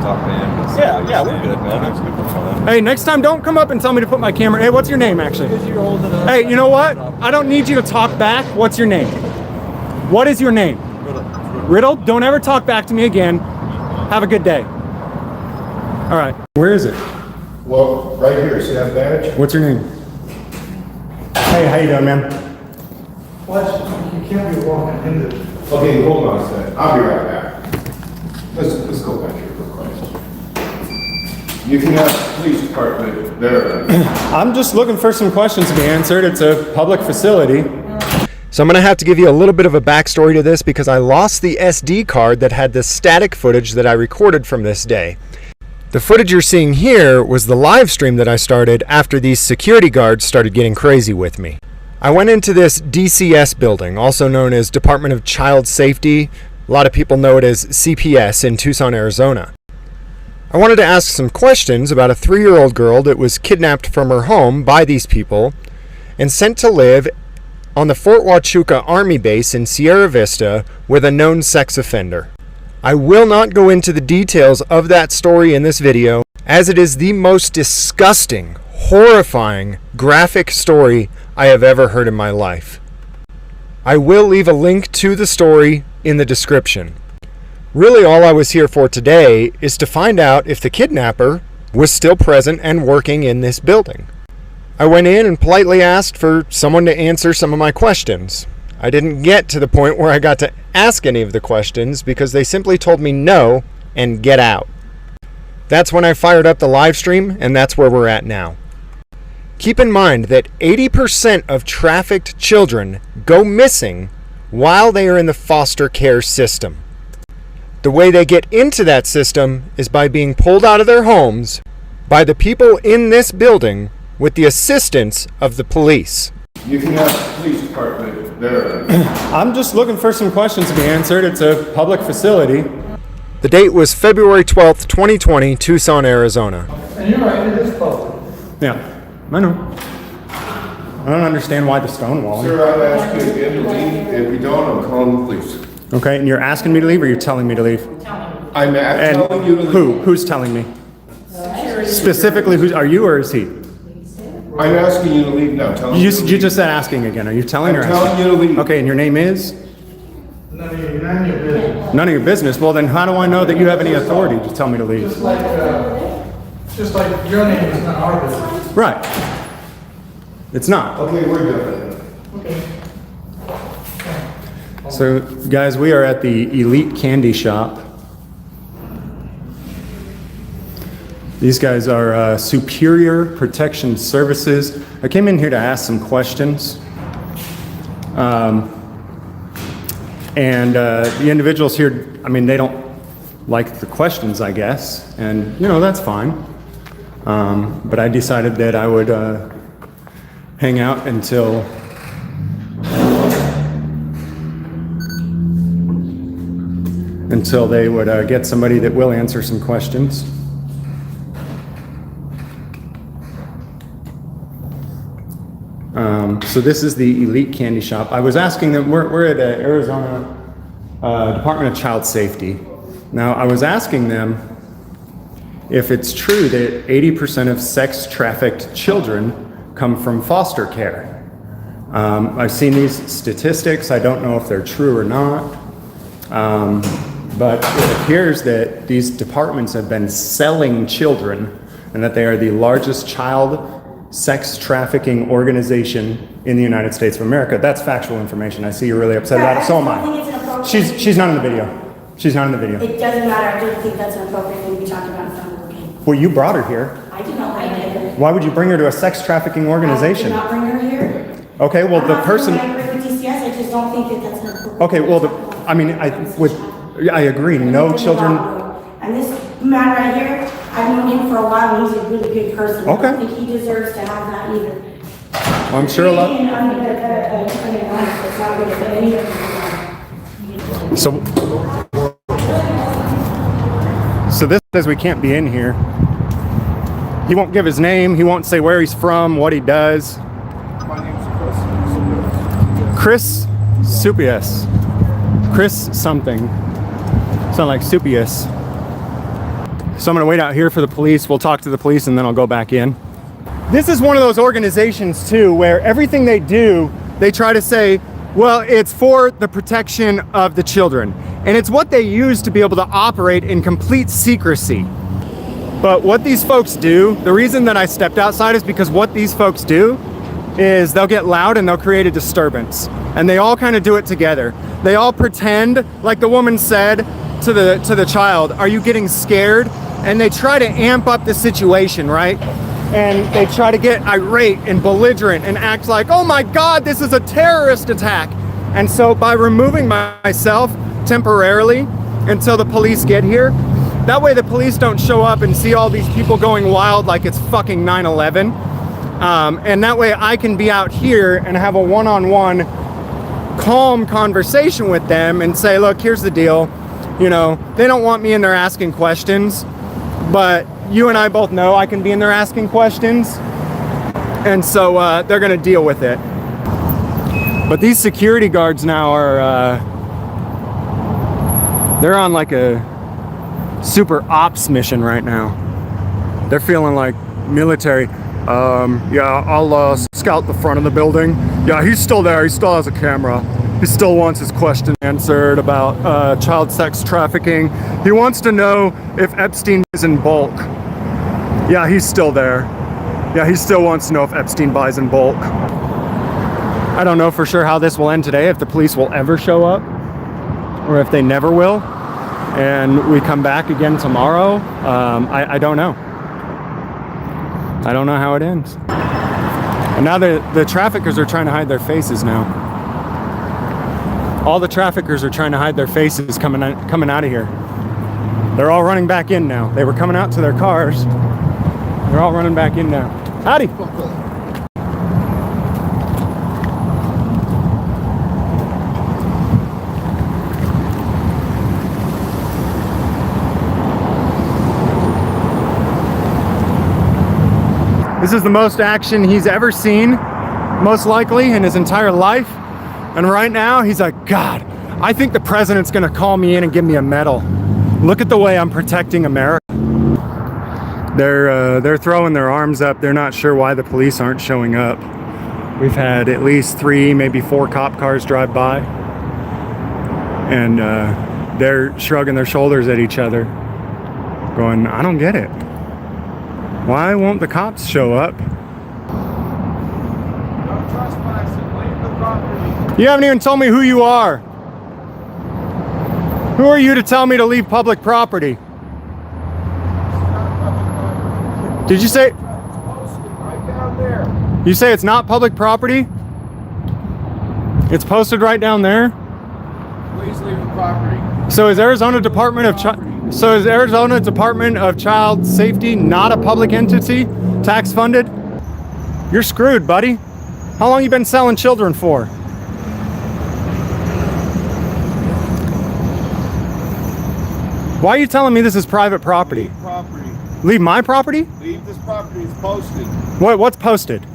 talk to him. Yeah, we're good, man. It's good for fun. Hey, next time don't come up and tell me to put my camera. Hey, what's your name actually? Because you're holding it up. Hey, you know what? I don't need you to talk back. What's your name? What is your name? Riddle. Don't ever talk back to me again. Have a good day. All right. Where is it? Well, right here, see that badge? What's your name? Hey, how you doing, man? You can't be walking into. Okay, hold on a second. I'll be right back. Let's go back here real quick. You can ask the police department there. I'm just looking for some questions to be answered. It's a public facility. So I'm going to have to give you a little bit of a backstory to this because I lost the SD card that had the static footage that I recorded from this day. The footage you're seeing here was the live stream that I started after these security guards started getting crazy with me. I went into this DCS building, also known as Department of Child Safety. A lot of people know it as CPS in Tucson, Arizona. I wanted to ask some questions about a 3-year-old girl that was kidnapped from her home by these people and sent to live on the Fort Huachuca Army Base in Sierra Vista with a known sex offender. I will not go into the details of that story in this video, as it is the most disgusting, horrifying, graphic story I have ever heard in my life. I will leave a link to the story in the description. Really, all I was here for today is to find out if the kidnapper was still present and working in this building. I went in and politely asked for someone to answer some of my questions. I didn't get to the point where I got to ask any of the questions because they simply told me no and get out. That's when I fired up the live stream, and that's where we're at now. Keep in mind that 80% of trafficked children go missing while they are in the foster care system. The way they get into that system is by being pulled out of their homes by the people in this building with the assistance of the police. You can ask the police department there. I'm just looking for some questions to be answered. It's a public facility. The date was February 12th, 2020, Tucson, Arizona. And you're right, it is public. Yeah, I know. I don't understand why the stonewall. Sir, I'll ask you again to leave. If you don't, I'm calling the police. Okay, and you're asking me to leave or you're telling me to leave? I'm telling you to leave. Who's telling me? Specifically, are you or is he? I'm asking you to leave now. Tell You me to leave. just said asking again. Are you telling I'm or telling asking? you to leave. Okay, and your name is? None of your business. None of your business. Well, then how do I know that you have any authority to tell me to leave? Just like your name is not our business. Right. It's not. Okay, we're done. Okay. So, guys, we are at the Elite Candy Shop. These guys are Superior Protection Services. I came in here to ask some questions. The individuals here, I mean, they don't like the questions, I guess. And, you know, that's fine. But I decided that I would hang out until they would get somebody that will answer some questions. So this is the Elite Candy Shop. I was asking them, we're at Arizona Department of Child Safety. Now, I was asking them if it's true that 80% of sex trafficked children come from foster care. I've seen these statistics. I don't know if they're true or not. But it appears that these departments have been selling children and that they are the largest child sex trafficking organization in the United States of America. That's factual information. I see you're really upset about it. So am I. She's not in the video. She's not in the video. It doesn't matter. I don't think that's an appropriate thing to be talking about in front of the game. Well, you brought her here. I did not bring her here. Why would you bring her to a sex trafficking organization? I did not bring her here. Okay, well, the person... I agree with DCS. I just don't think that that's an appropriate Okay, well, I agree. No children... And this man right here, I've known him for a while, and he's a really good person. Okay. I don't think he deserves to have that either. Well, I'm sure a lot... So this says we can't be in here. He won't give his name. He won't say where he's from, what he does. My name's Chris Supius. Chris something. Sound like Supius. So I'm gonna wait out here for the police. We'll talk to the police and then I'll go back in. This is one of those organizations too, where everything they do, they try to say, well, it's for the protection of the children. And it's what they use to be able to operate in complete secrecy. But what these folks do, the reason that I stepped outside is because what these folks do is they'll get loud and they'll create a disturbance. And they all kind of do it together. They all pretend, like the woman said to the child, are you getting scared? And they try to amp up the situation, right? And they try to get irate and belligerent and act like, oh my God, this is a terrorist attack. And so by removing myself temporarily until the police get here, that way the police don't show up and see all these people going wild like it's fucking 9/11. And that way I can be out here and have a one-on-one calm conversation with them and say, look, here's the deal. You know, they don't want me in there asking questions, but you and I both know I can be in there asking questions. And so they're gonna deal with it. But these security guards now are, they're on like a super ops mission right now. They're feeling like military. Yeah, I'll scout the front of the building. Yeah, he's still there. He still has a camera. He still wants his question answered about child sex trafficking. He wants to know if Epstein is in bulk. Yeah, he's still there. Yeah, he still wants to know if Epstein buys in bulk. I don't know for sure how this will end today, if the police will ever show up, or if they never will, and we come back again tomorrow. I don't know. I don't know how it ends. And now the traffickers are trying to hide their faces now. All the traffickers are trying to hide their faces coming out of here. They're all running back in now. They were coming out to their cars. They're all running back in now. Howdy. This is the most action he's ever seen, most likely, in his entire life. And right now, he's like, God, I think the president's gonna call me in and give me a medal. Look at the way I'm protecting America. They're throwing their arms up. They're not sure why the police aren't showing up. We've had at least 3, maybe 4 cop cars drive by. And they're shrugging their shoulders at each other, going, I don't get it. Why won't the cops show up? No trespassing, leave the property. You haven't even told me who you are. Who are you to tell me to leave public property? Did you say? Right down there. You say it's not public property? It's posted right down there? Please leave the property. So is Arizona Department of Child Safety not a public entity? Tax funded? You're screwed, buddy. How long you been selling children for? Why are you telling me this is private property? Leave property. Leave my property? Leave this property. It's posted. What's posted?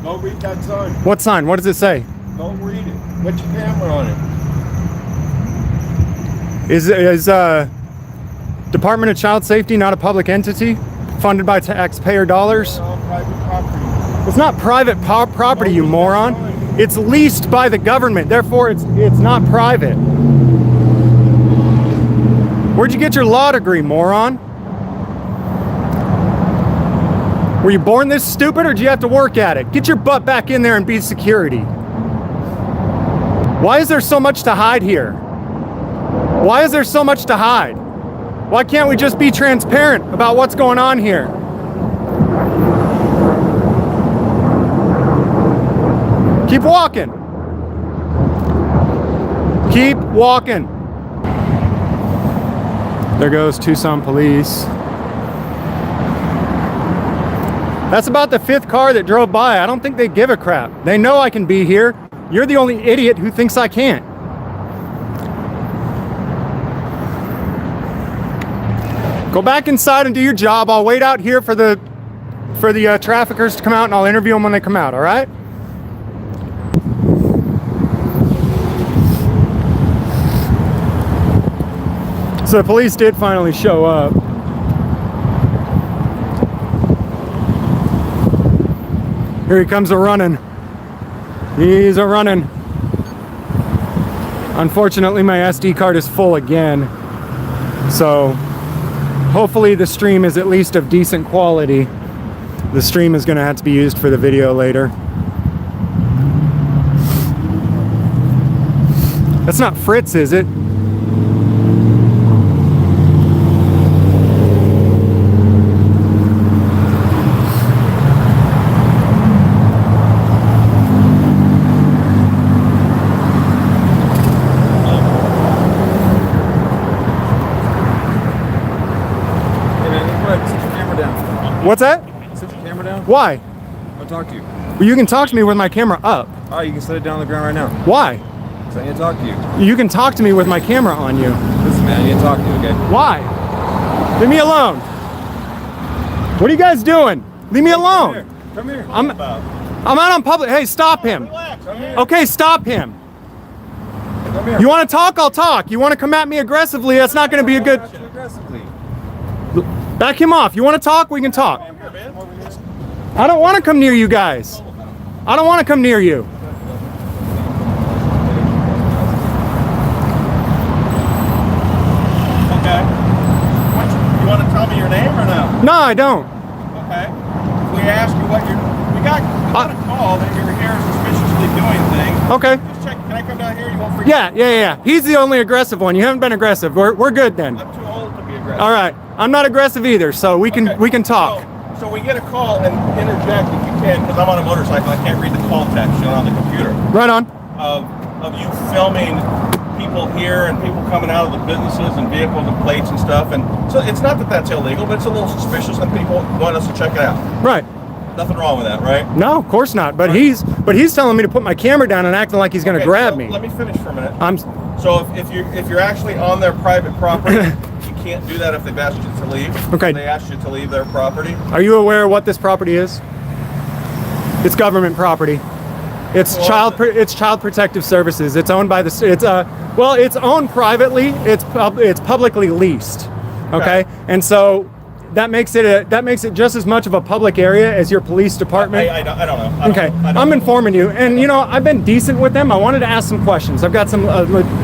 Go read that sign. What sign? What does it say? Go read it. Put your camera on it. Is Department of Child Safety not a public entity funded by taxpayer dollars? It's all private property. It's not private property, you moron. It's leased by the government, therefore it's not private. Where'd you get your law degree, moron? Were you born this stupid or did you have to work at it? Get your butt back in there and be security. Why is there so much to hide here? Why is there so much to hide? Why can't we just be transparent about what's going on here? Keep walking. Keep walking. There goes Tucson police. That's about the 5th car that drove by. I don't think they give a crap. They know I can be here. You're the only idiot who thinks I can't. Go back inside and do your job. I'll wait out here for the traffickers to come out and I'll interview them when they come out, all right? So the police did finally show up. Here he comes a running. He's a running. Unfortunately, my SD card is full again. So hopefully the stream is at least of decent quality. The stream is going to have to be used for the video later. That's not Fritz, is it? What's that? Set the camera down. Why? I'll talk to you. Well, you can talk to me with my camera up. All right, you can set it down on the ground right now. Why? So I need to talk to you. You can talk to me with my camera on you. Listen, man, I need to talk to you, okay? Why? Leave me alone. What are you guys doing? Leave me alone. Come here. I'm out on public. Hey, stop him. Okay, stop him. Come here. You want to talk? I'll talk. You want to come at me aggressively? That's not going to be a good. Aggressively. Back him off. You want to talk? We can talk. I don't want to come near you guys. I don't want to come near you. Okay. You want to tell me your name or no? No, I don't. Okay. If we ask you what we got a call that you're here suspiciously doing things. Okay. Just check. Can I come down here? You won't forget. Yeah. He's the only aggressive one. You haven't been aggressive. We're good then. I'm too old to be aggressive. All right. I'm not aggressive either, so we can talk. So we get a call and interject if you can, because I'm on a motorcycle. I can't read the call text on the computer. Right on. Of you filming people here and people coming out of the businesses and vehicles and plates and stuff. And so it's not that that's illegal, but it's a little suspicious and people want us to check it out. Right. Nothing wrong with that, right? No, of course not. But he's telling me to put my camera down and acting like he's going to Okay, grab so me. Let me finish for a minute. I'm. So if you're actually on their private property, you can't do that if they've asked you to leave. Okay. If they asked you to leave their property. Are you aware of what this property is? It's government property. It's Well, it's child protective services. It's owned by the it's owned privately. It's publicly leased. Okay? And so that makes it just as much of a public area as your police department. I don't know. Okay, I'm informing you, and I've been decent with them. I wanted to ask some questions. I've got some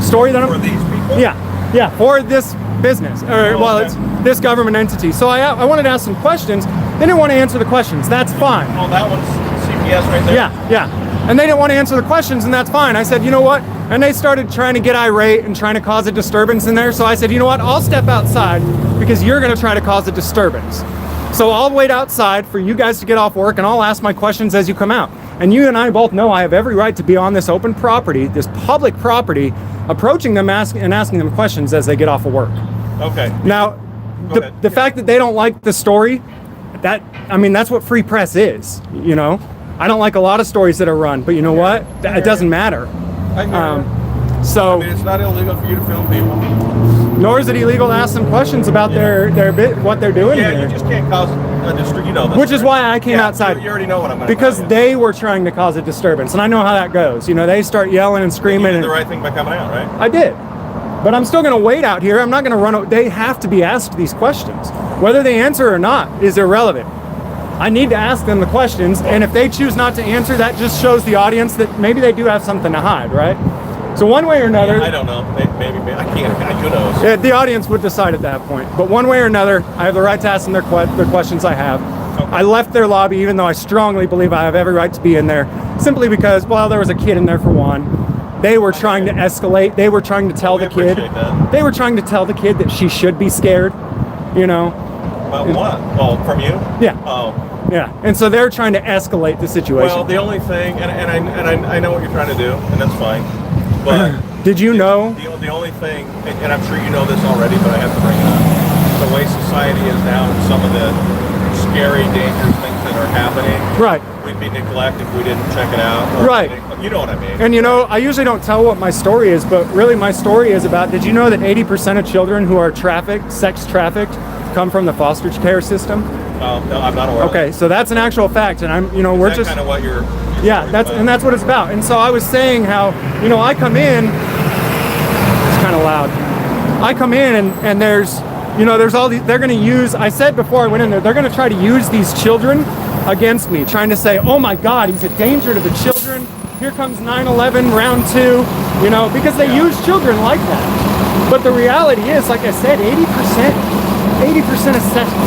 story that For these people? Yeah, for this business, or Oh, okay. it's this government entity. So I wanted to ask some questions. They didn't want to answer the questions. That's fine. Oh, that one's CPS right there? Yeah. And they didn't want to answer the questions, and that's fine. I said, you know what? And they started trying to get irate and trying to cause a disturbance in there. So I said, you know what? I'll step outside because you're going to try to cause a disturbance. So I'll wait outside for you guys to get off work, and I'll ask my questions as you come out. And you and I both know I have every right to be on this open property, this public property, approaching them asking them questions as they get off of work. Okay. Now, the fact that they don't like the story, that's what free press is, I don't like a lot of stories that are run, but you know what? It doesn't matter. I hear you. So, It's not illegal for you to film people. nor is it illegal to ask them questions about their bit, what they're doing Yeah, here. you just can't cause a disturbance. You know this. Which is right? why I came Yeah, outside. You already know what I'm going to Because they were trying to cause a disturbance, and I know how that goes. They start yelling and You screaming. did the And right thing by coming out, right? I did. But I'm still going to wait out here. I'm not going to run. They have to be asked these questions. Whether they answer or not is irrelevant. I need to ask them the questions, and if they choose not to answer, that just shows the audience that maybe they do have something to hide, right? So one way or another, I don't know. Maybe I can't. Who knows? the audience would decide at that point. But one way or another, I have the right to ask them their questions I have. Okay. I left their lobby, even though I strongly believe I have every right to be in there, simply because, there was a kid in there for one. They were trying to escalate. They were trying to tell We the kid. appreciate that. They were trying to tell the kid that she should be scared. About what? Oh, from you? Yeah. Oh. Yeah. And so they're trying to escalate the situation. Well, the only thing, and I know what you're trying to do, and that's fine. But Did you know? the only thing, and I'm sure you know this already, but I have to bring it up. The way society is now, and some of the scary, dangerous things that are happening. Right. We'd be neglected if we didn't check it out. Or Right. You know what I mean? And I usually don't tell what my story is, but really my story is about, did you know that 80% of children who are sex trafficked, come from the foster care system? No, I'm not aware. Okay, so that's an actual fact, and we're That's just, kind of what you're yeah, that's what it's about. And so I was saying how, I come in, it's kind of loud. I come in and there's you know, there's all these, they're going to use, I said before I went in there, they're going to try to use these children against me, trying to say, oh my God, he's a danger to the children. Here comes 9/11 round 2, you know, because they use children like that. But the reality is, like I said, 80% of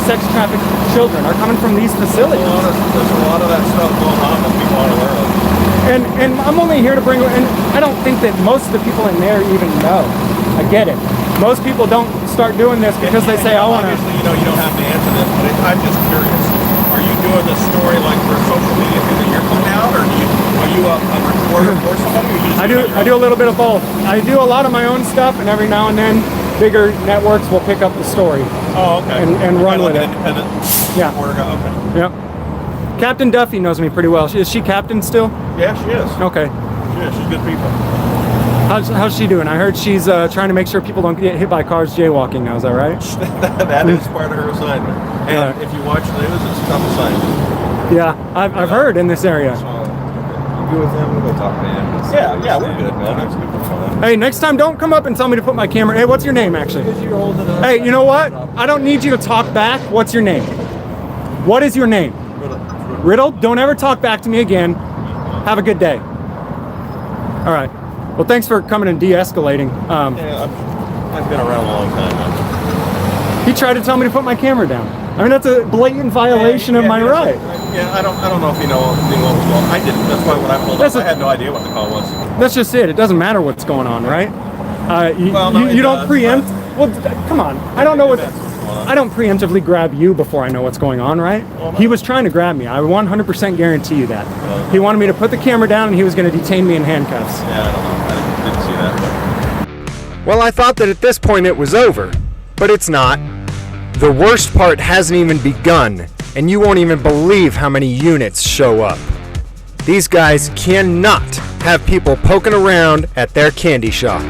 sex trafficked children are coming from these facilities. There's a lot of that stuff going on that people aren't aware of. And I'm only here to bring, and I don't think that most of the people in there even know. I get it. Most people don't start doing this because they say, I want to. Obviously, you know, you don't have to answer this, but I'm just curious. Are you doing this story like for social media thing that you're putting out, or are you a reporter for somebody? Or you just I do a little bit of both. I do a lot of my own stuff, and every now and then, bigger networks will pick up the story. Oh, okay. And run with it. Independent. Yeah. Reporter, okay. Yep. Captain Duffy knows me pretty well. Is she captain still? Yeah, she is. Okay. Yeah, she's good people. How's she doing? I heard she's trying to make sure people don't get hit by cars jaywalking now. Is that right? That is part of her assignment. And if you watch the news, it's a tough assignment. Yeah, I've heard in this area. So, you good with him? We'll go talk to him. and see what Yeah, he's we're saying. good, man. That's good for fun. Hey, next time don't come up and tell me to put my camera. Hey, what's your name actually? Hey, you know what? I don't need you to talk back. What's your name? What is your name? Riddle? Don't ever talk back to me again. Have a good day. All right. Well, thanks for coming and de-escalating. Yeah, I've been around a long time now. He tried to tell me to put my camera down. I mean, that's a blatant violation of my right. Yeah, I don't know if you know what was going on. I didn't. That's why when I pulled up, I had no idea what the call was. That's just it. It doesn't matter what's going on, right? You don't preempt. Well, come on. I don't know what. I don't preemptively grab you before I know what's going on, right? He was trying to grab me. I 100% guarantee you that. He wanted me to put the camera down and he was going to detain me in handcuffs. Yeah, I don't know. I didn't see that. Well, I thought that at this point it was over, but it's not. The worst part hasn't even begun, and you won't even believe how many units show up. These guys cannot have people poking around at their candy shop.